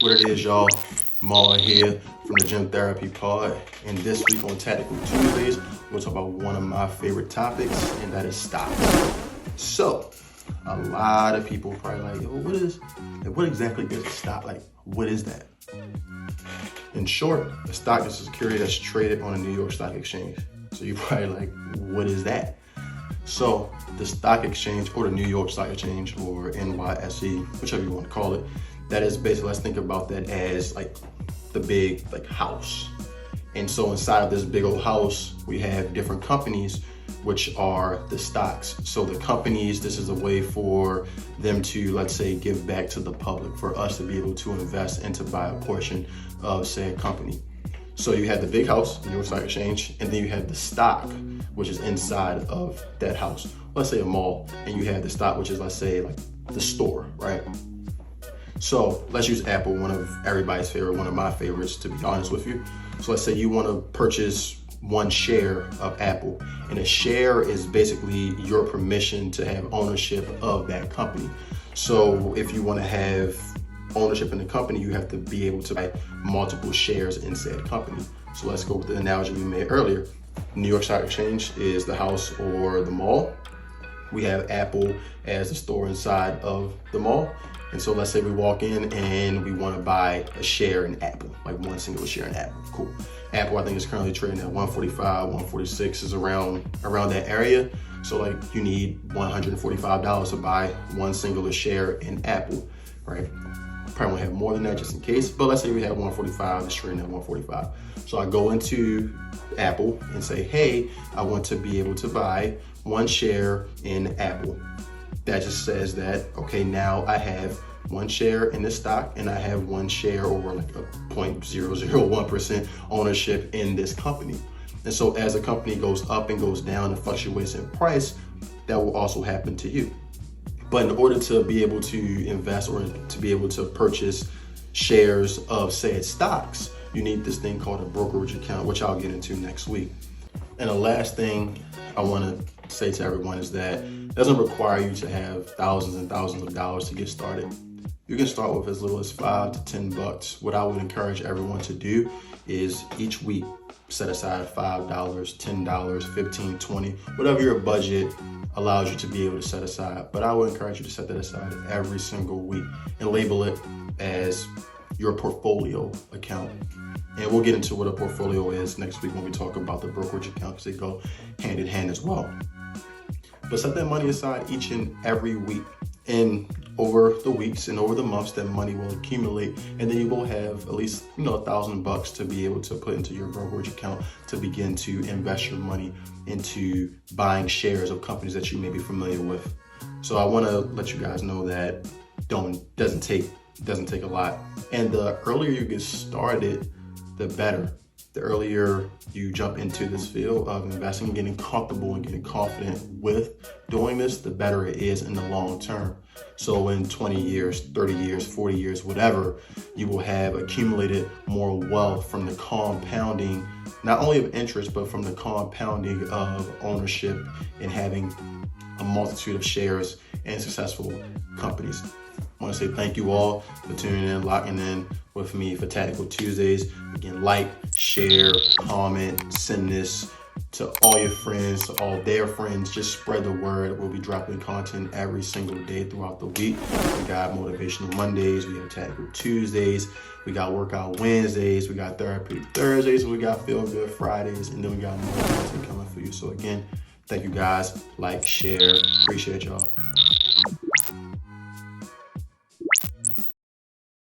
What it is, y'all? Jamal here from the Gym Therapy Pod. And this week on Tactical Tuesdays, we're going to talk about one of my favorite topics, and that is stocks. So, a lot of people probably like, yo, what exactly is a stock? Like, what is that? In short, a stock is a security that's traded on a New York Stock Exchange. So you're probably like, what is that? So the stock exchange, or the New York Stock Exchange, or NYSE, whichever you want to call it, that is basically, let's think about that as like the big house. And so inside of this big old house, we have different companies, which are the stocks. So the companies, this is a way for them to, let's say, give back to the public, for us to be able to invest and to buy a portion of said company. So you have the big house, the New York Stock Exchange, and then you have the stock, which is inside of that house. Let's say a mall, and you have the stock, which is, let's say, like the store, right? So let's use Apple, one of everybody's favorite, one of my favorites, to be honest with you. So let's say you want to purchase one share of Apple, and a share is basically your permission to have ownership of that company. So if you want to have ownership in the company, you have to be able to buy multiple shares in said company. So let's go with the analogy we made earlier. New York Stock Exchange is the house or the mall. We have Apple as the store inside of the mall. And so let's say we walk in and we want to buy a share in Apple, like one single share in Apple. Cool. Apple, I think, is currently trading at 145, 146 is around that area. So like you need $145 to buy one singular share in Apple, right? Probably have more than that just in case, but let's say we have 145, it's trading at 145. So I go into Apple and say, hey, I want to be able to buy one share in Apple. That just says that, okay, now I have one share in the stock and I have one share, or like a 0.001% ownership in this company. And so as the company goes up and goes down and fluctuates in price, that will also happen to you. But in order to be able to invest or to be able to purchase shares of said stocks, you need this thing called a brokerage account, which I'll get into next week. And the last thing I want to say to everyone is that it doesn't require you to have thousands and thousands of dollars to get started. You can start with as little as $5 to $10. What I would encourage everyone to do is each week set aside $5, $10, $15, $20, whatever your budget allows you to be able to set aside. But I would encourage you to set that aside every single week and label it as your portfolio account. And we'll get into what a portfolio is next week when we talk about the brokerage account, because they go hand in hand as well. But set that money aside each and every week. And over the weeks and over the months, that money will accumulate, and then you will have at least $1,000 to be able to put into your brokerage account to begin to invest your money into buying shares of companies that you may be familiar with. So I want to let you guys know that doesn't take a lot, and the earlier you get started, the better. The earlier you jump into this field of investing and getting comfortable and getting confident with doing this, the better it is in the long term. So in 20 years, 30 years, 40 years, whatever, you will have accumulated more wealth from the compounding, not only of interest, but from the compounding of ownership and having a multitude of shares in successful companies. I want to say thank you all for tuning in, locking in with me for Tactical Tuesdays. Again, like, share, comment, send this to all your friends, to all their friends. Just spread the word. We'll be dropping content every single day throughout the week. We got Motivational Mondays, we have Tactical Tuesdays, we got Workout Wednesdays, we got Therapy Thursdays, and we got Feel Good Fridays, and then we got more content coming for you. So again, thank you guys. Like, share, appreciate y'all.